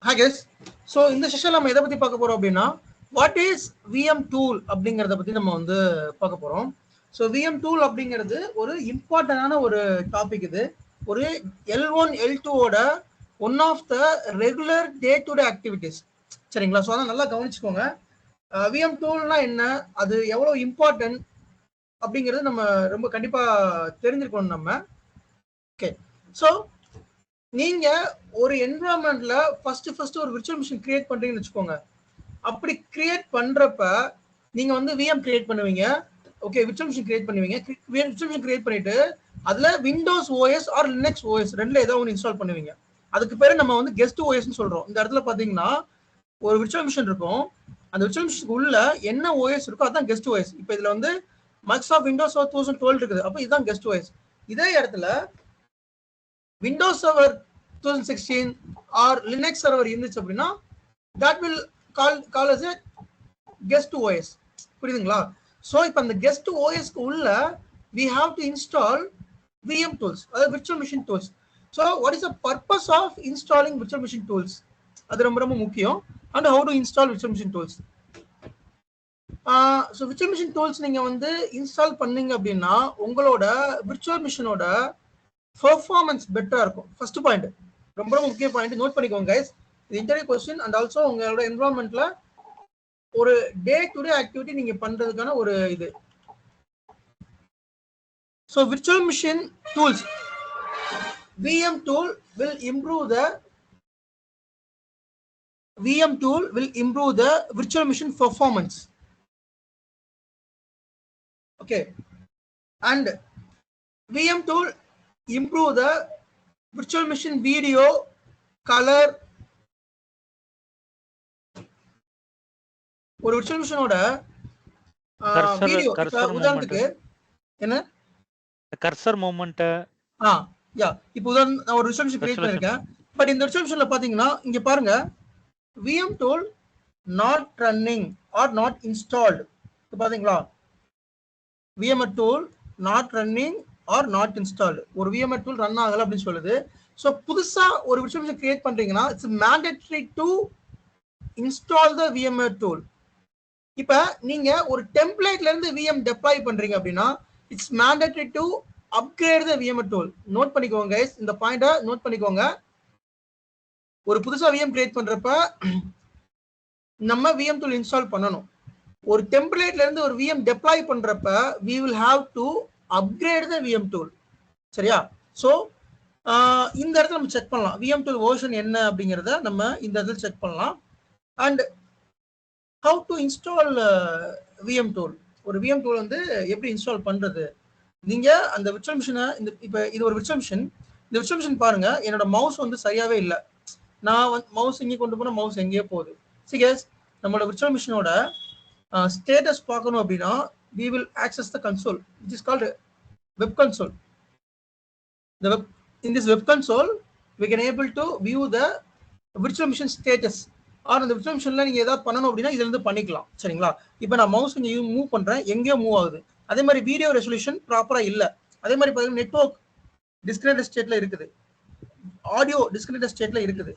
Hi guys. So இந்த செஷன்ல நம்ம எதை பத்தி பார்க்க போறோம் அப்படின்னா வாட் இஸ் VM டூல் அப்படிங்கறத பத்தி நம்ம வந்து பார்க்க போறோம். ஸோ VM டூல் அப்படிங்கிறது ஒரு இம்பார்ட்டன்டான ஒரு டாபிக். இது ஒரு L1 L2ஓட one of the regular day to day activities. சரிங்களா? ஸோ அதான் நல்லா கவனிச்சுக்கோங்க. VM டூல்னா என்ன, அது எவ்வளவு இம்பார்ட்டன்ட் அப்படிங்கிறது நம்ம ரொம்ப கண்டிப்பா தெரிஞ்சிருக்கணும் நம்ம. ஓகே, ஸோ நீங்க ஒரு என்விரான்மெண்ட்ல ஃபர்ஸ்ட் ஒரு விர்ச்சுவல் மிஷின் கிரியேட் பண்றீங்கன்னு வச்சுக்கோங்க. அப்படி கிரியேட் பண்றப்ப நீங்க வந்து VM கிரியேட் பண்ணுவீங்க. ஓகே, விர்ச்சுவல் மிஷின் கிரியேட் பண்ணுவீங்க. விர்ச்சுவல் மிஷின் கிரியேட் பண்ணிட்டு அதுல Windows OS or Linux OS ரெண்டுல ஏதோ ஒன்று இன்ஸ்டால் பண்ணுவீங்க. அதுக்கு பேரு நம்ம வந்து கெஸ்ட் OSன்னு சொல்றோம். இந்த இடத்துல பாத்தீங்கன்னா ஒரு விர்ச்சுவல் மிஷின் இருக்கும். அந்த விர்ச்சுவல் மிஷினுக்கு உள்ள என்ன OS இருக்கோ அதான் கெஸ்ட் OS. இப்போ இதுல வந்து மைக்ரோசாஃப்ட் விண்டோஸ் 2012 இருக்குது. அப்போ இதுதான் கெஸ்ட் OS. இதே இடத்துல Windows server 2016 or Linux server இருந்துச்சு அப்படின்னா that will call as a guest OS. புரியுதுங்களா? ஸோ இப்போ அந்த கெஸ்ட் OSக்கு உள்ள we have to install VM tools, அதாவது virtual machine tools. So what is the purpose of installing virtual machine tools? அது ரொம்ப ரொம்ப முக்கியம். and how to install virtual machine tools. So virtual machine tools நீங்க வந்து install பண்ணீங்க அப்படின்னா உங்களோட virtual மிஷினோட பெர்ஃபார்மன்ஸ் பெட்டரா இருக்கும். ஃபர்ஸ்ட் பாயிண்ட், ரொம்ப ரொம்ப முக்கிய பாயிண்ட், நோட் பண்ணிக்கோங்க கைஸ். இது இன்டர்வியூ क्वेश्चन அண்ட் ஆல்சோ உங்களோட என்விரான்மெண்ட்ல ஒரு டே டு டே ஆக்டிவிட்டி நீங்க பண்றதுக்கான ஒரு இது. So virtual machine tools, VM tool will improve the virtual machine performance. Okay, and VM tool improve the virtual machine video, color. ஒரு virtual machineோட video, உதாரணத்துக்கு என்ன cursor movement, யா, இப்போ நான் ஒரு virtual machine கிரியேட் பண்ணிருக்கேன். பட் இந்த virtual machineல பாத்தீங்கன்னா இங்க பாருங்க, VM tool not running or not installed. இப்போ பாத்தீங்களா, VMware tool not running or not installed. ஒரு VMware tool ரன் ஆகல அப்படின்னு சொல்லுது. ஸோ புதுசா ஒரு virtual machine கிரியேட் பண்றீங்கன்னா it's mandatory to install the VMware tool. இப்ப நீங்க ஒரு டெம்ப்ளேட்ல இருந்து VM டெப்ளாய் பண்றீங்க அப்படின்னா it's mandatory to upgrade the VMware tool. நோட் பண்ணிக்கோங்க guys, இந்த பாயிண்ட நோட் பண்ணிக்கோங்க. ஒரு புதுசா VM கிரியேட் பண்றப்ப நம்ம VM tool இன்ஸ்டால் பண்ணணும். ஒரு டெம்ப்ளேட்ல இருந்து ஒரு VM டெப்ளாய் பண்றப்ப we will have to upgrade the VM tool. சரியா? ஸோ இந்த இடத்துல நம்ம செக் பண்ணலாம் VM tool வெர்ஷன் என்ன அப்படிங்கிறத நம்ம இந்த இடத்துல செக் பண்ணலாம். And how to install VM tool. ஒரு VM tool வந்து எப்படி இன்ஸ்டால் பண்றது? நீங்க அந்த விர்ச்சுவல் மிஷினை இப்போ இது ஒரு விர்ச்சுவல் மிஷின். இந்த விர்ச்சுவல் மிஷின் பாருங்க, என்னோட மவுஸ் வந்து சரியாவே இல்லை. நான் மவுஸ் இங்கே கொண்டு போனா மவுஸ் எங்கேயோ போகுது. சிகேஸ் நம்மளோட விர்ச்சுவல் மிஷினோட ஸ்டேட்டஸ் பார்க்கணும் அப்படின்னா we will access the console which is called web console. In this web console we can able to view the virtual machine status. Or அந்த விர்ச்சுவல் மிஷின்ல நீங்க ஏதாவது பண்ணணும் அப்படின்னா இதுல இருந்து பண்ணிக்கலாம். சரிங்களா? இப்போ நான் மவுஸ் கொஞ்சம் மூவ் பண்றேன், எங்கேயோ மூவ் ஆகுது. அதே மாதிரி வீடியோ ரெசல்யூஷன் ப்ராப்பரா இல்ல. அதே மாதிரி பாத்தீங்கன்னா நெட்வொர்க் டிஸ்கனெக்டட் ஸ்டேட்ல இருக்குது, ஆடியோ டிஸ்கனெக்டட் ஸ்டேட்ல இருக்குது.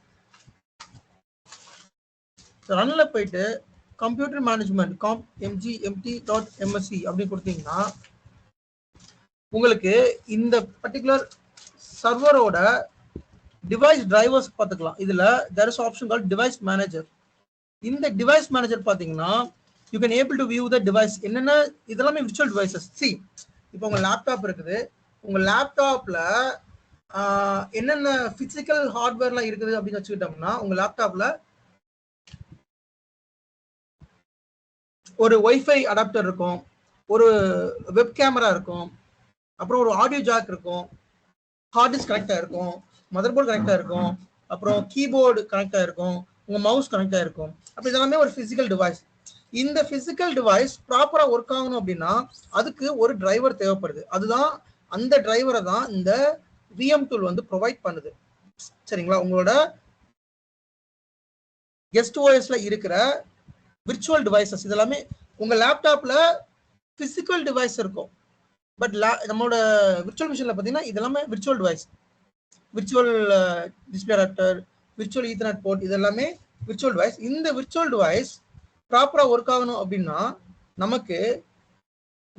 ரன்ல போயிட்டு கம்ப்யூட்டர் மேனேஜ்மெண்ட் compmgmt.msc அப்படி கொடுத்தீங்கன்னா உங்களுக்கு இந்த பர்டிகுலர் சர்வரோட டிவைஸ் டிரைவர்ஸ் பார்த்துக்கலாம். இதுல there is option called device manager. இந்த டிவைஸ் மேனேஜர் பாத்தீங்கன்னா you can able to view the device. என்னென்ன இதெல்லாமே virtual devices. see, இப்போ உங்க லேப்டாப் இருக்குது, உங்க லேப்டாப்ல என்னென்ன பிசிக்கல் ஹார்ட்வேர்லாம் இருக்குது அப்படின்னு வச்சுக்கிட்டோம்னா உங்க லேப்டாப்ல ஒரு வைஃபை அடாப்டர் இருக்கும், ஒரு வெப் கேமரா இருக்கும், அப்புறம் ஒரு ஆடியோ ஜாக் இருக்கும், ஹார்ட் டிஸ்க் கனெக்ட் ஆயிருக்கும், மதர் போர்டு கனெக்ட் ஆயிருக்கும், அப்புறம் கீபோர்டு கனெக்ட் ஆயிருக்கும், உங்க மவுஸ் கனெக்ட் ஆயிருக்கும். அப்ப இதெல்லாமே ஒரு பிசிக்கல் டிவைஸ். இந்த பிசிக்கல் டிவைஸ் ப்ராப்பரா ஒர்க் ஆகணும் அப்படின்னா அதுக்கு ஒரு டிரைவர் தேவைப்படுது. அதுதான் அந்த டிரைவரை தான் இந்த VM tool வந்து ப்ரொவைட் பண்ணுது. சரிங்களா? உங்களோட கெஸ்ட் OSல இருக்கிற விர்ச்சுவல் டிவைசஸ் இதெல்லாமே உங்க லேப்டாப்ல பிசிக்கல் டிவைஸ் இருக்கும். பட் நம்மளோட விர்ச்சுவல் மிஷின்ல பாத்தீங்கன்னா இதெல்லாமே virtual device, virtual display adapter, virtual ethernet board, இது எல்லாமே விர்ச்சுவல் டிவைஸ். இந்த விர்ச்சுவல் டிவைஸ் ப்ராப்பரா ஒர்க் ஆகணும் அப்படின்னா நமக்கு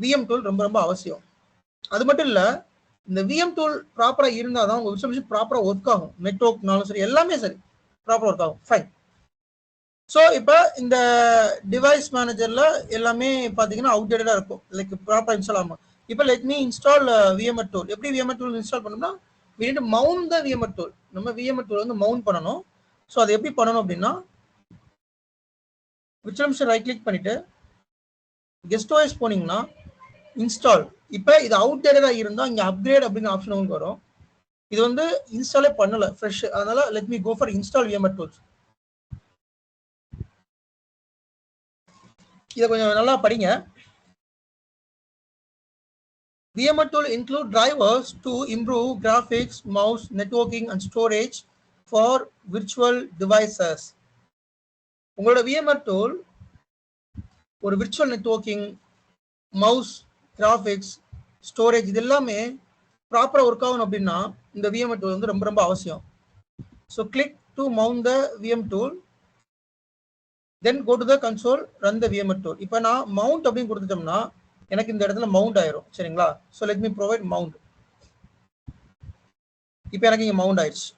விஎம் டூல் ரொம்ப ரொம்ப அவசியம். அது மட்டும் இல்ல, இந்த விஎம் டூல் ப்ராப்பரா இருந்தால் தான் உங்க விர்ச்சுவல் மிஷின் ப்ராப்பரா ஒர்க் ஆகும். நெட்வொர்க்னாலும் சரி, எல்லாமே சரி ப்ராப்பரா ஒர்க் ஆகும். ஃபைன். ஸோ இப்போ இந்த டிவைஸ் மேனேஜர்ல எல்லாமே பார்த்தீங்கன்னா அவுடேட்டடா இருக்கும், லைக் ப்ராப்பரா இன்ஸ்டால் ஆகும். இப்போ let me install VMR tool. எப்படி விஎம்ஆர் டூல் இன்ஸ்டால் பண்ணணும்னா we need to mount the VMware tool. நம்ம VMware tool வந்து மவுண்ட் பண்ணணும். ஸோ அது எப்படி பண்ணணும் அப்படின்னா விர்ச்சுவல் மிஷின் ரைட் கிளிக் பண்ணிட்டு கெஸ்ட் ஓஎஸ் போனீங்கன்னா இன்ஸ்டால். இப்போ இது அவுடேட்டடா இருந்தா இங்க அப்கிரேட் அப்படிங்கிற ஆப்ஷன் உங்களுக்கு வரும். இது வந்து இன்ஸ்டாலே பண்ணல, ஃப்ரெஷ். அதனால let me go for install VMware tools. இதை கொஞ்சம் நல்லா படிங்க. VMware tool include drivers to improve graphics, mouse, networking and storage for virtual devices. உங்களோட VMware tool ஒரு virtual networking, mouse, graphics, storage இது எல்லாமே ப்ராப்பரா ஒர்க் ஆகணும் அப்படின்னா இந்த VMware tool வந்து ரொம்ப ரொம்ப அவசியம். So click to mount the VM tool, then go to the console, run the VMware tool. இப்போ நான் மவுண்ட் அப்படின்னு கொடுத்துட்டோம்னா எனக்கு இந்த இடத்துல மவுண்ட் ஆயிரும். சரிங்களா? So let me provide mount. இப்போ எனக்கு இங்கே மவுண்ட் ஆயிடுச்சு.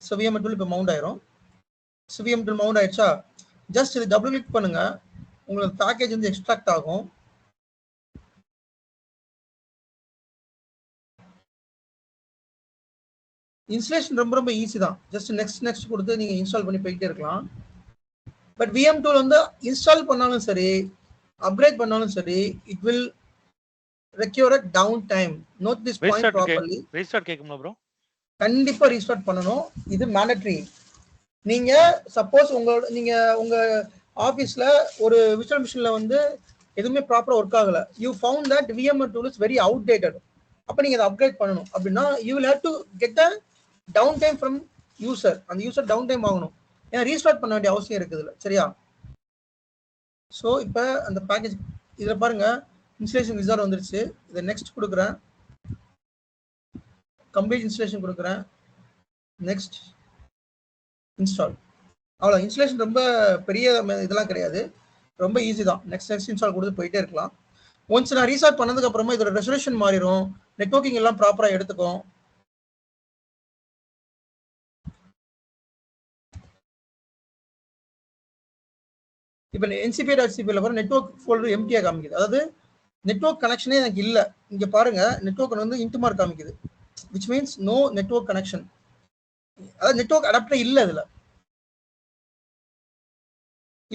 ஸோ VMware tool இப்போ மவுண்ட் ஆயிரும். ஸோ VMware tool மவுண்ட் ஆயிடுச்சா? ஜஸ்ட் இது டபுள் கிளிக் பண்ணுங்க, உங்களுக்கு பேக்கேஜ் வந்து எக்ஸ்ட்ராக்ட் ஆகும். இன்ஸ்டாலேஷன் ரொம்ப ரொம்ப ஈஸி தான். ஜஸ்ட் நெக்ஸ்ட் கொடுத்து நீங்க இன்ஸ்டால் பண்ணி போயிட்டே இருக்கலாம். பட் VM tool வந்து இன்ஸ்டால் பண்ணாலும் சரி, அப்கிரேட் பண்ணாலும் சரி, it will require a down time. Note this point properly. Restart கேக்குமா ப்ரோ? கண்டிப்பா ரீஸ்டார்ட் பண்ணணும். இது மேண்டட்டரி. நீங்க சப்போஸ் நீங்க உங்க ஆபீஸ்ல ஒரு விர்ச்சுவல் மிஷின்ல வந்து எதுவுமே ப்ராப்பரா ஒர்க் ஆகல, you found that VMware tool is very outdated. அப்ப நீங்க அதை அப்கிரேட் பண்ணணும் அப்படின்னா you will have to get a down time from user. அந்த யூசர் டவுன் டைம் ஆகணும். ஏன்னா ரீஸ்டார்ட் பண்ண வேண்டிய அவசியம் இருக்குதுல்ல. சரியா? ஸோ இப்போ அந்த பேக்கேஜ் இதில் பாருங்க, இன்ஸ்டலேஷன் விசார்ட் வந்துருச்சு. இதை நெக்ஸ்ட் கொடுக்குறேன், கம்ப்ளீட் இன்ஸ்டலேஷன் கொடுக்குறேன், நெக்ஸ்ட் இன்ஸ்டால். அவ்வளோ. இன்ஸ்டலேஷன் ரொம்ப பெரிய இதெல்லாம் கிடையாது, ரொம்ப ஈஸி தான். நெக்ஸ்ட் இன்ஸ்டால் கொடுத்து போயிட்டே இருக்கலாம். ஒன்ஸ் நான் ரீஸ்டார்ட் பண்ணதுக்கு அப்புறமா இதோட ரெசல்யூஷன் மாறிடும், நெட்வொர்க்கிங் எல்லாம் ப்ராப்பராக எடுத்துக்கும். இப்போ NCPI.cpல வர நெட்வொர்க் ஃபோல்டர் எம்டியாக காமிக்குது. அதாவது நெட்வொர்க் கனெக்ஷனே எனக்கு இல்லை. இங்கே பாருங்க, நெட்வொர்க் வந்து இன்ட் மார்க் காமிக்குது, which means no network connection. அதாவது நெட்வொர்க் அடாப்டர் இல்லை இதுல.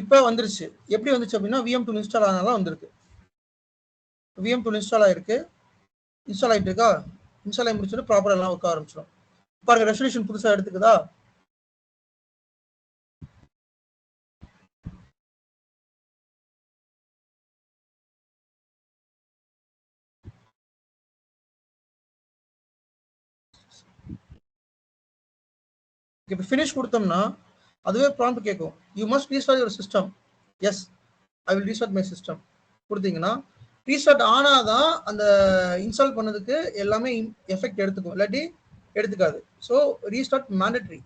இப்போ வந்துருச்சு. எப்படி வந்துச்சு அப்படின்னா VM tool இன்ஸ்டால் ஆனாதான் வந்திருக்கு. VM tool இன்ஸ்டால் ஆயிருக்கு. இன்ஸ்டால் ஆகிட்டு இருக்கா? இன்ஸ்டால் ஆகி முடிச்சுட்டு ப்ராப்பராக எல்லாம் ஒர்க் ஆரம்பிச்சிடும். பாருங்க, ரெசல்யூஷன் புதுசாக எடுத்துக்குதா? இப்போ ஃபினிஷ் கொடுத்தோம்னா அதுவே ப்ராம்ப்ட் கேட்கும், you must restart your system. Yes, I will restart my system கொடுத்தீங்கன்னா ரீஸ்டார்ட் ஆனாதான் அந்த இன்ஸ்டால் பண்ணதுக்கு எல்லாமே எஃபெக்ட் எடுத்துக்கும், இல்லாட்டி எடுத்துக்காது. So restart mandatory.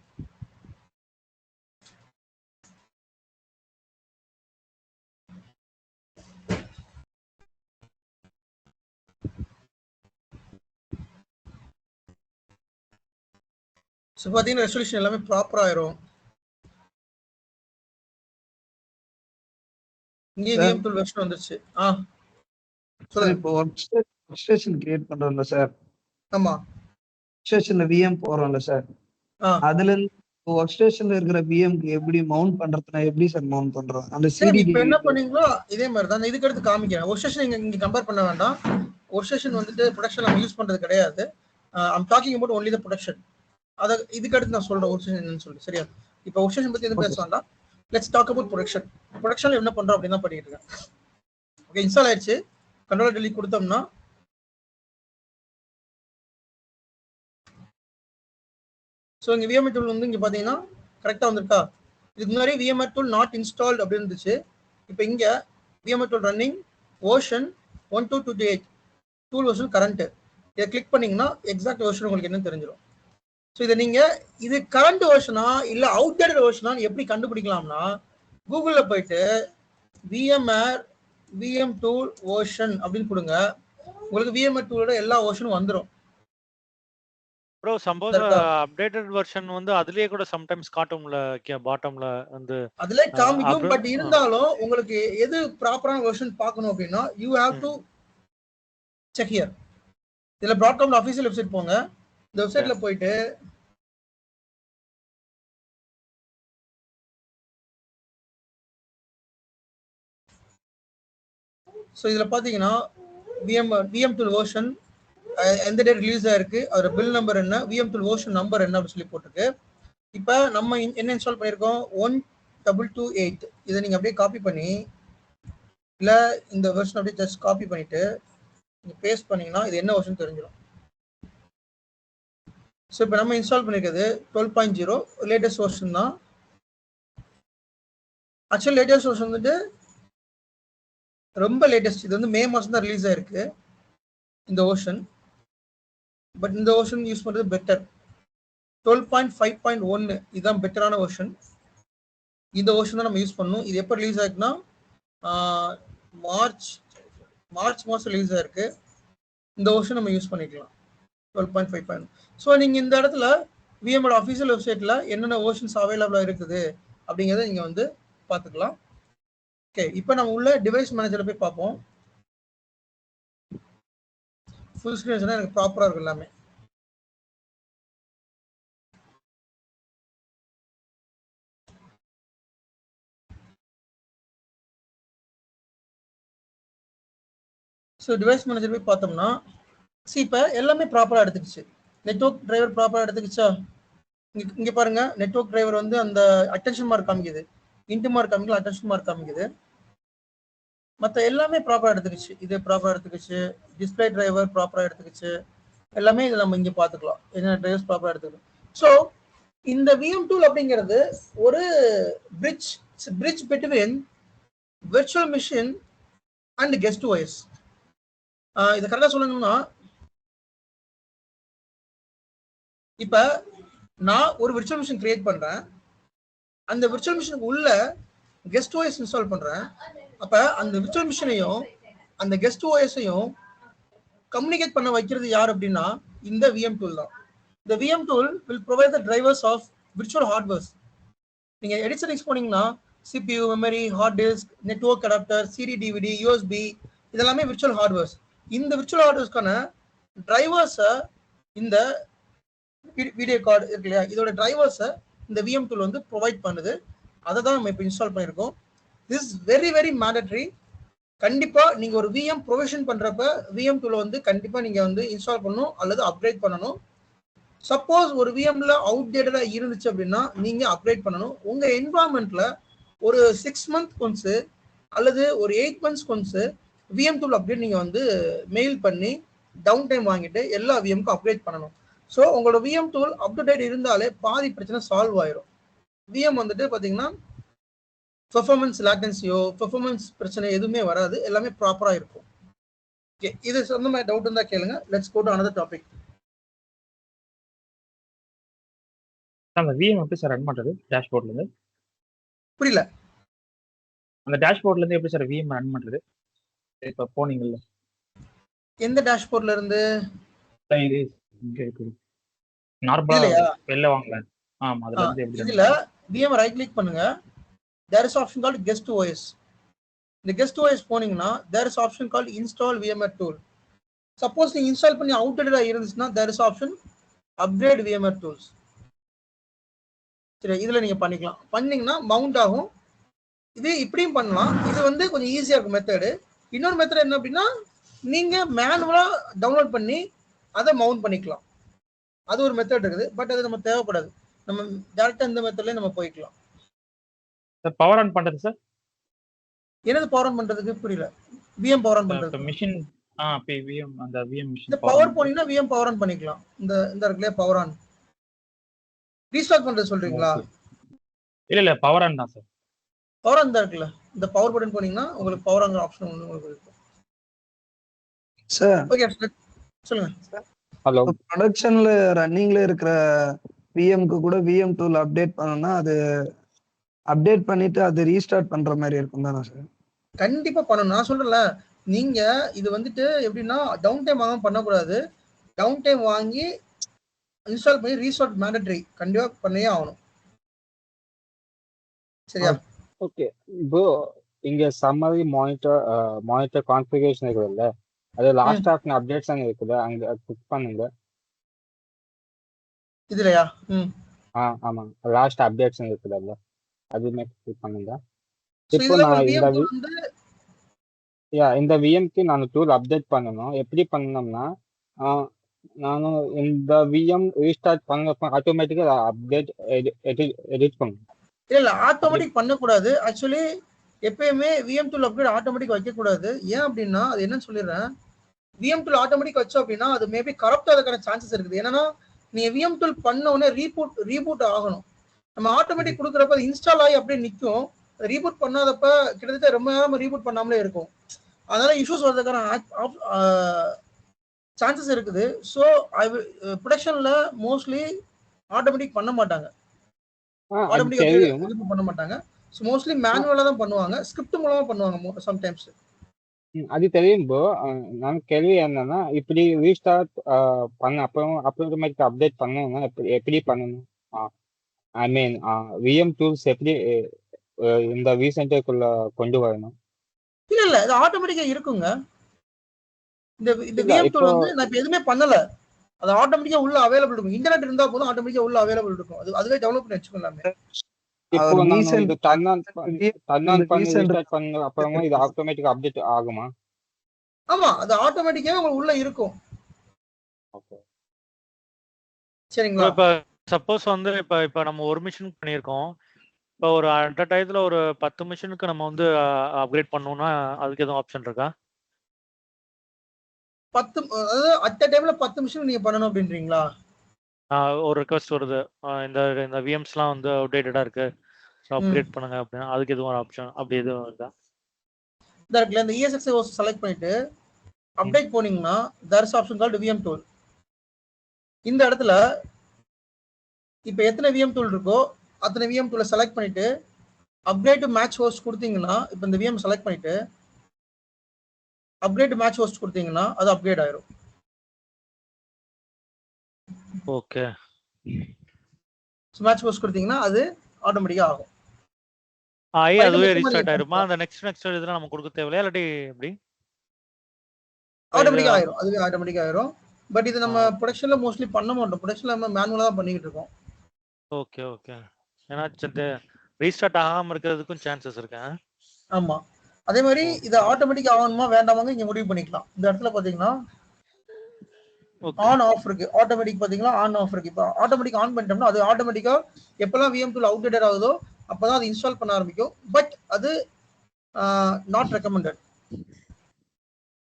ஸோ பார்த்தீங்கன்னா ரெசல்யூஷன் எல்லாமே ப்ராப்பராக ஆயிரும். இங்கே VM tool வெர்ஷன் வந்துருச்சு. சார் இப்போ ஒர்க் ஸ்டேஷன் கிரியேட் பண்றோம்ல சார். ஆமா, ஸ்டேஷன்ல VM போறோம்ல சார். அதுல இருந்து ஒர்க் ஸ்டேஷன்ல இருக்கிற VMக்கு எப்படி மவுண்ட் பண்றதுனா எப்படி சார் மவுண்ட் பண்றோம்? அந்த CD இப்போ என்ன பண்ணீங்களோ இதே மாதிரி தான் இதுக்கு அடுத்து காமிக்கிறேன். ஒர்க் ஸ்டேஷன் இங்க கம்பேர் பண்ண வேண்டாம். ஒர்க் ஸ்டேஷன் வந்துட்டு ப்ரொடக்ஷன் நம்ம யூஸ் பண்றது கிடையாது. I'm talking about only the production. அதை இதுக்கு அடுத்து நான் சொல்றேன் ஒர்க் ஸ்டேஷன் என்னன்னு சொல்லி. சரியா? இப்போ ஒர்க் ஸ்டேஷன் பத்தி எதுவும் பேச வேண்டாம். Let's talk about production. ப்ரொடக்ஷன்ல என்ன பண்றோம் அப்படின்னு தான் பண்ணிட்டு இருக்கேன். ஓகே, இன்ஸ்டால் ஆயிடுச்சு. கண்ட்ரோல் டெலிட் கொடுத்தோம்னா ஸோ இங்கே VMware tool வந்து இங்கே பார்த்தீங்கன்னா கரெக்டாக வந்திருக்கா? இதுக்கு முன்னாடி VMware tool நாட் இன்ஸ்டால்ட் அப்படின்னு இருந்துச்சு. இப்போ இங்கே VMware tool running version 12.228 tool version current. இதை கிளிக் பண்ணீங்கன்னா எக்ஸாக்ட் வெர்ஷன் உங்களுக்கு என்ன தெரிஞ்சிடும். ஸோ இதை நீங்க இது கரண்ட் வெர்ஷனா இல்ல அவுட்டேட்டட் வெர்ஷனான்னு எப்படி கண்டுபிடிக்கலாம்னா கூகுள்ல போயிட்டு விஎம்ஆர் விஎம் டூல் வெர்ஷன் அப்படின்னு கொடுங்க. உங்களுக்கு விஎம்ஆர் டூலோட எல்லா வெர்ஷனும் வந்துடும். ப்ரோ சப்போஸ் அப்டேட்டட் வெர்ஷன் வந்து அதுலயே கூட சம்டைம்ஸ் காட்டும்ல பாட்டம்ல வந்து அதுல காமிக்கும். பட் இருந்தாலும் உங்களுக்கு எது ப்ராப்பரான வெர்ஷன் பார்க்கணும் அப்படின்னா you have to check here. இதுல பிராட்காம்ல அஃபீஷியல் வெப்சைட் போங்க. இந்த வெப்சைட்ல போயிட்டு ஸோ இதில் பார்த்தீங்கன்னா விஎம் டூல் வெர்ஷன் எந்த டேட் ரிலீஸ் ஆயிருக்கு, அதோட பில் நம்பர் என்ன, விஎம் டூல் வெர்ஷன் நம்பர் என்ன அப்படின்னு சொல்லி போட்டிருக்கு. இப்போ நம்ம என்ன இன்ஸ்டால் பண்ணியிருக்கோம் 1228. இதை நீங்கள் அப்படியே காப்பி பண்ணி இல்லை இந்த வெர்ஷன் அப்படியே ஜஸ்ட் காப்பி பண்ணிட்டு நீங்கள் பேஸ்ட் பண்ணீங்கன்னா இது என்ன வெர்ஷன் தெரிஞ்சிடும். ஸோ இப்போ நம்ம இன்ஸ்டால் பண்ணியிருக்கிறது 12.0 லேட்டஸ்ட் வெர்ஷன் தான். ஆக்சுவலி லேட்டஸ்ட் வெர்ஷன் வந்துட்டு ரொம்ப லேட்டஸ்ட். இது வந்து மே மாதம் தான் ரிலீஸ் ஆயிருக்கு இந்த வெர்ஷன். பட் இந்த வெர்ஷன் யூஸ் பண்ணுறது பெட்டர். 12.5.1 இதுதான் பெட்டரான வெர்ஷன். இந்த வெர்ஷன் தான் நம்ம யூஸ் பண்ணணும். இது எப்போ ரிலீஸ் ஆயிருக்குன்னா மார்ச் மாதம் ரிலீஸ் ஆயிருக்கு. இந்த வெர்ஷன் நம்ம யூஸ் பண்ணிக்கலாம் 12.5.1. ஸோ நீங்கள் இந்த இடத்துல விஎம்மோட அஃபீஷியல் வெப்சைட்டில் என்னென்ன வெர்ஷன்ஸ் அவைலபிளாக இருக்குது அப்படிங்கிறத நீங்கள் வந்து பார்த்துக்கலாம். ஓகே, இப்போ நம்ம உள்ள டிவைஸ் மேனேஜரில் போய் பார்ப்போம். ஃபுல் ஸ்க்ரீன் சொன்னால் எனக்கு ப்ராப்பராக இருக்கும் எல்லாமே. ஸோ டிவைஸ் மேனேஜர் போய் பார்த்தோம்னா இப்போ எல்லாமே ப்ராப்பராக எடுத்துக்கிச்சு. நெட்வொர்க் டிரைவர் ப்ராப்பராக எடுத்துக்கிச்சா? இங்கே பாருங்க, நெட்வொர்க் டிரைவர் வந்து அந்த அட்டென்ஷன் மார்க் காமிக்குது, இன்ட்டு மார்க் காமிக்கல, அட்டென்ஷன் மார்க் காமிக்குது. மற்ற எல்லாமே ப்ராப்பராக எடுத்துக்கிச்சு. இது ப்ராப்பராக எடுத்துக்கிச்சு. டிஸ்பிளே டிரைவர் ப்ராப்பராக எடுத்துக்கிச்சு. எல்லாமே இதில் நம்ம இங்கே பார்த்துக்கலாம் என்னென்ன டிரைவர்ஸ் ப்ராப்பராக எடுத்துக்கணும். ஸோ இந்த விஎம் டூல் அப்படிங்கிறது ஒரு bridge between virtual machine and guest OS. இதை கரெக்டாக சொல்லணும்னா இப்போ நான் ஒரு விர்ச்சுவல் மிஷின் கிரியேட் பண்ணுறேன். அந்த விர்ச்சுவல் மிஷினுக்கு உள்ள கெஸ்ட் ஓஎஸ் இன்ஸ்டால் பண்ணுறேன். அப்போ அந்த விர்ச்சுவல் மிஷினையும் அந்த கெஸ்ட் ஓஎஸையும் கம்யூனிகேட் பண்ண வைக்கிறது யார் அப்படின்னா இந்த விஎம் டூல் தான். இந்த VM tool will provide the drivers of virtual hardwares. நீங்கள் எடிட் செட்டிங்ஸ் போனீங்கன்னா CPU, memory, hard disk, network adapter, CD, DVD, USB இதெல்லாமே விர்ச்சுவல் ஹார்ட்வேர்ஸ். இந்த விர்ச்சுவல் ஹார்ட்வேர்ஸ்க்கான டிரைவர்ஸை இந்த வீடியோ கார்டு இருக்கு இல்லையா, இதோட டிரைவர்ஸை இந்த விஎம் டூல் வந்து ப்ரொவைட் பண்ணுது. அதை தான் நம்ம இப்போ இன்ஸ்டால் பண்ணியிருக்கோம். This very very mandatory. கண்டிப்பாக நீங்கள் ஒரு விஎம் ப்ரொவிஷன் பண்ணுறப்ப விஎம் டூலை வந்து கண்டிப்பாக நீங்கள் வந்து இன்ஸ்டால் பண்ணணும் அல்லது அப்கிரேட் பண்ணணும். சப்போஸ் ஒரு விஎம்ல அவுட்டேட்டடாக இருந்துச்சு அப்படின்னா நீங்கள் அப்கிரேட் பண்ணணும். உங்கள் என்வாரன்மெண்ட்டில் ஒரு 6 months ஒன்ஸு அல்லது ஒரு 8 months once VM tool update நீங்கள் வந்து மெயில் பண்ணி டவுன் டைம் வாங்கிட்டு எல்லா விஎம்க்கும் அப்கிரேட் பண்ணணும். ஸோ உங்களோட VM tool up to date இருந்தாலே பாதி பிரச்சனை சால்வ் ஆயிரும். விஎம் வந்துட்டு பார்த்தீங்கன்னா பெர்ஃபார்மன்ஸ் லேட்டன்சியோ பெர்ஃபார்மன்ஸ் பிரச்சனை எதுவுமே வராது, எல்லாமே ப்ராப்பராக இருக்கும். ஓகே, இது சொந்த மாதிரி டவுட் இருந்தால் கேளுங்க. Let's go to another topic. அந்த விஎம் எப்படி சார் ரன் பண்ணுறது டேஷ்போர்ட்லேருந்து? புரியல. அந்த டேஷ்போர்ட்லேருந்து எப்படி சார் விஎம் ரன் பண்ணுறது? இப்போ போனீங்கல்ல எந்த டேஷ்போர்ட்ல இருந்து? இது இங்கே இருக்குது நார்மலாக வெளில வாங்கலாம். ஆமாம், அதில் இருந்து எப்படி? இதில் விஎம் ரைட் கிளிக் பண்ணுங்க. there is option called guest OS. இந்த guest OS போனீங்கன்னா there is option called install VMware tool. Suppose நீங்க இன்ஸ்டால் பண்ணி அவுட்டேட்டடா இருந்துச்சுன்னா there is option upgrade VMware tools. சரி, இதுல நீங்க பண்ணிக்கலாம். பண்ணீங்கன்னா மவுண்ட் ஆகும். இது இப்படியும் பண்ணலாம். இது வந்து கொஞ்சம் ஈஸியா இருக்கும் மெத்தடு. இன்னொரு மெத்தட் என்ன அப்படின்னா நீங்க மேனுவலா டவுன்லோட் பண்ணி அதை மவுண்ட் பண்ணிக்கலாம். அது ஒரு மெத்தட் இருக்குது. பட் அது நம்ம தேவைப்படாது. நம்ம டேரக்டா இந்த மெத்தட்லயே நம்ம போய்க்கலாம். பவர் ஆன் பண்றது சார்? என்னது பவர் ஆன் பண்றதுக்கு? புரியல. விஎம் பவர் ஆன் பண்றது மிஷின். விஎம் அந்த விஎம் மிஷின் இந்த பவர் போனீங்கன்னா விஎம் பவர் ஆன் பண்ணிக்கலாம். இந்த இருக்குல பவர் ஆன் ரீஸ்டார்ட் பண்றது சொல்றீங்களா? இல்ல பவர் ஆன் தான் சார். பவர் ஆன் தான் இருக்குல்ல, இந்த பவர் பட்டன் போனீங்கன்னா உங்களுக்கு பவர் ஆன் ஆப்ஷன் உங்களுக்கு இருக்கும் சார். ஓகே சொல்லுங்க. ஹலோ. ப்ரொடக்ஷன்ல ரன்னிங்ல இருக்கிற விஎம்க்கு கூட விஎம் டூல் அப்டேட் பண்ணனும்னா அது அப்டேட் பண்ணிட்டு அது ரீஸ்டார்ட் பண்ற மாதிரி இருக்கும் தானே சார்? கண்டிப்பா பண்ணணும். நான் சொல்றேன்ல, நீங்க இது வந்துட்டு எப்படின்னா டவுன் டைம் வாங்காம பண்ணக்கூடாது. டவுன் டைம் வாங்கி இன்ஸ்டால் பண்ணி ரீஸ்டார்ட் மேண்டட்டரி கண்டிப்பா பண்ணியே ஆகணும். சரியா? ஓகே ப்ரோ, இங்க சம்மரி மானிட்டர் கான்ஃபிகரேஷன் இருக்குதுல்ல, அது லாஸ்ட் ஆஃப் அப்டேட்ஸ் இருக்குது, அங்க கிளிக் பண்ணுங்க. இதுலயா? ஆமா, லாஸ்ட் அப்டேட்ஸ் இருக்குதுல்ல, அதுமே கிளிக் பண்ணுங்க. சோ இப்போ இதுல நான் உங்களுக்கு விஎம் டூல் வந்து இந்த விஎம்க்கு நான் டூல் அப்டேட் பண்ணணும். எப்படி பண்ணணும்னா, நானும் இந்த விஎம் ரீஸ்டார்ட் பண்ணப்ப ஆட்டோமேட்டிக்கா அப்டேட் எடிட் பண்ணணும். இல்ல ஆட்டோமேட்டிக் பண்ணக்கூடாது. ஆக்சுவலி எப்பயுமே விஎம் டூல் அப்டேட் ஆட்டோமேட்டிக் வைக்கக்கூடாது. ஏன் அப்படின்னா அது என்னன்னு சொல்லிடுறேன். விஎம் டூல் ஆட்டோமேட்டிக் வச்சோம் அப்படின்னா அது மேபி கரப்ட் ஆகிறதுக்கான சான்சஸ் இருக்குது. ஏன்னா நீங்க விஎம் டூல் பண்ண உடனே ரீபூட் ஆகணும். நம்ம ஆட்டோமேட்டிக் கொடுக்குறப்ப அது இன்ஸ்டால் ஆகி அப்படியே நிற்கும். ரீபூட் பண்ணாதப்ப கிட்டத்தட்ட ரொம்ப நேரம் ரீபூட் பண்ணாமலே இருக்கும். அதனால இஷ்யூஸ் வர்றதுக்கான சான்சஸ் இருக்குது. ஸோ ப்ரொடக்ஷன்ல மோஸ்ட்லி ஆட்டோமேட்டிக் பண்ண மாட்டாங்க. ஆட்டோமேட்டிக் பண்ண மாட்டாங்க. ஸோ மோஸ்ட்லி மேனுவலா தான் பண்ணுவாங்க. ஸ்கிரிப்ட் மூலமா பண்ணுவாங்க சம்டைம்ஸ். அது தெரியும் ப்ரோ. நான் கேள்வி என்னன்னா, இப்படி ரீஸ்டார்ட் பண்ண அப்புறமேட்டு அப்டேட் பண்ணணும்னா எப்படி பண்ணணும்? ஐ மீன் விஎம் டூல்ஸ் எப்படி இந்த ரீசென்டருக்குள்ள கொண்டு வரணும்? இல்ல இது ஆட்டோமேட்டிக்கா இருக்குங்க. இந்த விஎம் டூல் வந்து நான் இப்ப எதுவுமே பண்ணல, அது ஆட்டோமேட்டிக்கா உள்ள அவைலபிள் இருக்கும். இன்டர்நெட் இருந்தா போதும் ஆட்டோமேட்டிக்கா உள்ள அவைலபிள் இருக்கும். அதுவே டெவலப் பண்ணி வச்சுக்கலாமே. இப்போ நான் இது டர்ன் ஆன் பண்ணி ரீஸ்டார்ட் பண்ண அப்புறமா இது ஆட்டோமேட்டிக்கா அப்டேட் ஆகுமா? ஆமா, அது ஆட்டோமேட்டிக்கா உங்களுக்கு உள்ள இருக்கும். ஓகே, சரிங்களா? இப்ப சப்போஸ் வந்து இப்ப நம்ம ஒரு மிஷின் பண்ணியிருக்கோம். இப்போ ஒரு அட் டயத்துல ஒரு 10 மிஷினுக்கு நம்ம வந்து அப்கிரேட் பண்ணோம்னா அதுக்கு எதுவும் ஆப்ஷன் இருக்கா? 10 அதாவது அட் டைம்ல 10 மிஷின் நீங்க பண்ணணும் அப்படின்றீங்களா? ஒரு ரெக்வஸ்ட் வருது, இந்த விஎம்ஸ்லாம் வந்து அவுடேட்டடா இருக்கு, ஸோ அப்கிரேட் பண்ணுங்க அப்படின்னா அதுக்கு எதுவும் ஒரு ஆப்ஷன் அப்படி எதுவும் இருக்கா? இந்த ESXi OS செலக்ட் பண்ணிட்டு அப்டேட் போனீங்கன்னா there is option called VM tool. இந்த இடத்துல இப்போ எத்தனை VM tool இருக்கோ அத்தனை VM tool செலக்ட் பண்ணிட்டு அப்டேட் டு மேட்ச் ஹோஸ்ட் கொடுத்தீங்கன்னா, இப்போ இந்த VM செலக்ட் பண்ணிட்டு அப்டேட் டு மேட்ச் ஹோஸ்ட் கொடுத்தீங்கன்னா அது அப்கிரேட் ஆயிரும். ஓகே, மேட்ச் ஹோஸ்ட் கொடுத்தீங்கன்னா அது ஆட்டோமேட்டிக்கா ஆகும். அதுவே ரீஸ்டார்ட் ஆயிருமா? அந்த நெக்ஸ்ட் இதெல்லாம் நம்ம கொடுக்க தேவையில்லையா, இல்லாட்டி எப்படி? ஆட்டோமேட்டிக்கா ஆயிரும். அதுவே ஆட்டோமேட்டிக்கா ஆயிரும். பட் இது நம்ம ப்ரொடக்ஷன்ல மோஸ்ட்லி பண்ண மாட்டோம். ப்ரொடக்ஷன்ல நம்ம மேனுவலா தான் பண்ணிட்டு இருக்கோம். Okay okay. ஏன்னா ரீஸ்டார்ட் ஆகாம இருக்கிறதுக்கும் சான்சஸ் இருக்கு. ஆமா, அதே மாதிரி இது ஆட்டோமேட்டிக் ஆகணுமா வேண்டாமாங்க இங்க முடிவு பண்ணிக்கலாம். இந்த இடத்துல பாத்தீங்கன்னா ஆன் ஆஃப் இருக்கு. ஆட்டோமேட்டிக் பாத்தீங்கன்னா ஆன் ஆஃப் இருக்கு. இப்போ ஆட்டோமேட்டிக் ஆன் பண்ணிட்டோம்னா அது ஆட்டோமேட்டிக்கா எப்பெல்லாம் விஎம் டூல் அவுடேட்டட் ஆகுதோ அப்பதான் அது இன்ஸ்டால் பண்ண ஆரம்பிக்கும். பட் அது நாட் ரெக்கமெண்டட்.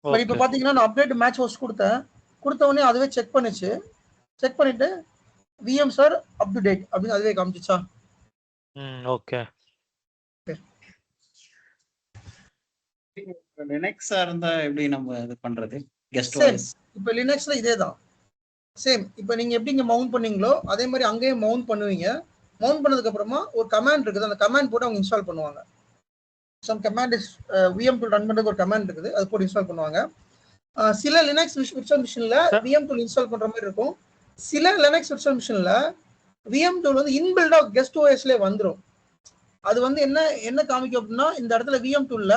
பட் இப்போ பாத்தீங்கன்னா நான் அப்டேட் மேட்ச் ஹோஸ்ட் கொடுத்த உடனே அதுவே செக் பண்ணிச்சு. செக் பண்ணிட்டு VM sir up to date அப்படின்னு அதுவே காமிச்சிச்சா? ஓகே. லினக்ஸா இருந்தா எப்படி நம்ம இது பண்றது? கெஸ்ட் வாய்ஸ் இப்போ லினக்ஸ்ல இதேதான் சேம். இப்போ நீங்க எப்படி இங்க மவுண்ட் பண்ணீங்களோ அதே மாதிரி அங்கேயும் மவுண்ட் பண்ணுவீங்க. மவுண்ட் பண்ணதுக்கு அப்புறமா ஒரு கமாண்ட் இருக்குது. அந்த கமாண்ட் போட்டு அவங்க இன்ஸ்டால் பண்ணுவாங்க. Some command is VM tool run பண்றதுக்கு ஒரு கமாண்ட் இருக்குது, அது போட்டு இன்ஸ்டால் பண்ணுவாங்க. சில லினக்ஸ் விர்ச்சுவல் மிஷின்ல விஎம் டூல் இன்ஸ்டால் பண்ற மாதிரி இருக்கும். சில லினக்ஸ் விர்ச்சுவல் மிஷின்ல விஎம் டூல் வந்து இன்பில்டா கெஸ்ட் ஓஎஸ்ல வந்துடும். அது வந்து என்ன காமிக்கும் அப்படின்னா, இந்த இடத்துல விஎம் டூல்ல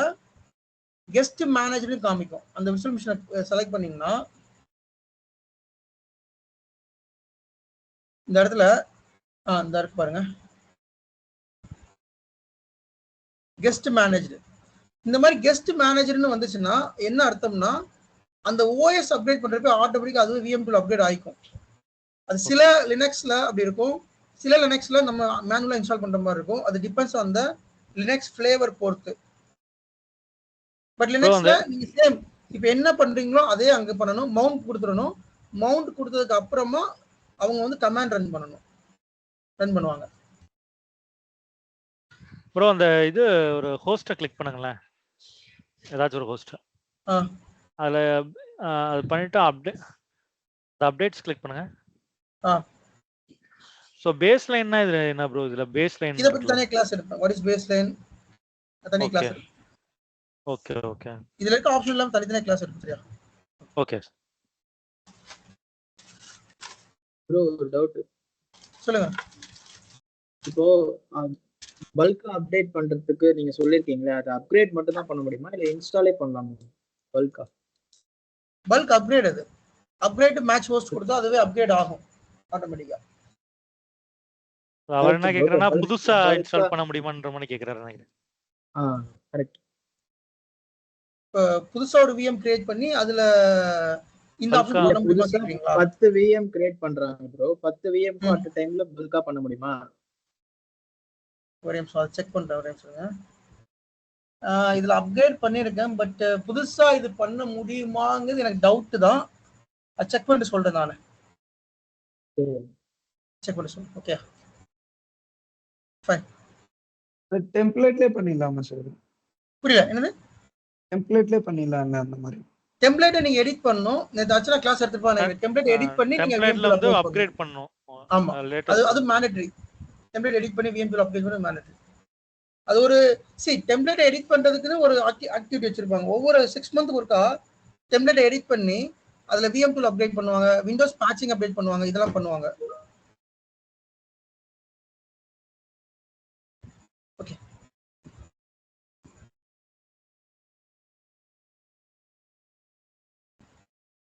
கெஸ்ட் மேனேஜர்னு காமிக்கும். அந்த விர்ச்சுவல் மிஷினை செலக்ட் பண்ணீங்கன்னா இந்த இடத்துல இந்த இருக்கு பாருங்க, கெஸ்ட் மேனேஜர். இந்த மாதிரி கெஸ்ட் மேனேஜர்னு வந்துச்சுன்னா என்ன அர்த்தம்னா, அந்த ஓஎஸ் அப்டேட் பண்றப்ப ஆட்டோமேட்டிக்கா அதுவே விஎம் டூல் அப்டேட் ஆயிக்கும். அது சில லினக்ஸ்ல அப்படி இருக்கும், சில லினக்ஸ்ல நம்ம மேனுவலா இன்ஸ்டால் பண்ற மாதிரி இருக்கும். அது depends on the Linux flavour பொறுத்து. பட் லினக்ஸ்ல நீங்க சேம் இப்போ என்ன பண்றீங்களோ அதே அங்க பண்ணணும். மவுண்ட் கொடுத்துடணும். மவுண்ட் கொடுத்ததுக்கு அப்புறமா அவங்க வந்து கமாண்ட் ரன் பண்ணுவாங்க. ப்ரோ அந்த இது ஒரு ஹோஸ்ட கிளிக் பண்ணுங்களேன், ஏதாச்சும் ஒரு ஹோஸ்ட். அதுல அது பண்ணிட்டு அப்டேட்ஸ் கிளிக் பண்ணுங்க. ஆ சோ பேஸ் லைன்னா இது என்ன ப்ரோ? இதுல பேஸ் லைன் இத பத்தி தனியா கிளாஸ் எடுப்பேன். வாட் இஸ் பேஸ் லைன் தனியா கிளாஸ் எடுப்பேன். Okay okay. இதுல இருக்க ஆப்ஷன் எல்லாம் தனித்தனியா கிளாஸ் எடுப்பேன். சரியா? ஓகே ப்ரோ ஒரு டவுட். சொல்லுங்க. இப்போ பல்கா அப்டேட் பண்றதுக்கு நீங்க சொல்லிருக்கீங்களா, அது அப்கிரேட் மட்டும் தான் பண்ண முடியுமா இல்ல இன்ஸ்டாலே பண்ணலாமா? பல்க் அப்கிரேட் அது. அப்கிரேட் மேட்ச் ஹோஸ்ட் கொடுத்தா அதுவே அப்கிரேட் ஆகும் ஆட்டோமேட்டிக்கா. அவர் என்ன கேக்குறாருன்னா புதுசா இன்ஸ்டால் பண்ண முடியுமான்ற மாதிரி கேக்குறாரு நினைக்கிறேன். கரெக்ட். புதுசா ஒரு விஎம் கிரியேட் பண்ணி அதுல இந்த ஆப்ஷன் பண்ண முடியுமா கேக்குறீங்களா? 10 விஎம் கிரியேட் பண்றாங்க ப்ரோ. 10 விஎம் க்கு அட் டைம்ல பல்கா பண்ண முடியுமா? ஒரு நிமிஷம் செக் பண்றேன். ஒரு நிமிஷம். இதுல அப்கிரேட் பண்ணிருக்கேன். பட் புதுசா இது பண்ண முடியுமாங்கிறது எனக்கு டவுட் தான். செக் பண்ணிட்டு சொல்றேன் நானு. செக் பண்ணி சொல்றேன். Okay fine. டெம்ப்ளேட்லயே பண்ணிடலாமா சார்? புரியல என்னது? டெம்ப்ளேட்லயே பண்ணிடலாங்க அந்த மாதிரி. டெம்ப்ளேட்டை நீங்க எடிட் பண்ணனும். நேத்து ஆக்சுவலா கிளாஸ் எடுத்துப்பானே டெம்ப்ளேட் எடிட் பண்ணி நீங்க டெம்ப்ளேட்ல வந்து அப்கிரேட் பண்ணனும். ஆமா அது மேண்டேட்டரி. டெம்ப்ளேட் எடிட் பண்ணி விஎம் டூல் அப்டேட் பண்ண மேண்டேட்டரி. அது ஒரு டெம்ப்ளேட் எடிட் பண்றதுக்குன்னு ஒரு ஆக்டிவிட்டி வச்சிருப்பாங்க. ஒவ்வொரு 6 மந்த்க்கு ஒருக்கா டெம்ப்ளேட் எடிட் பண்ணி அதுல விஎம் டூல் அப்டேட் பண்ணுவாங்க, விண்டோஸ் பேட்சிங் அப்டேட் பண்ணுவாங்க, இதெல்லாம் பண்ணுவாங்க. ஓகே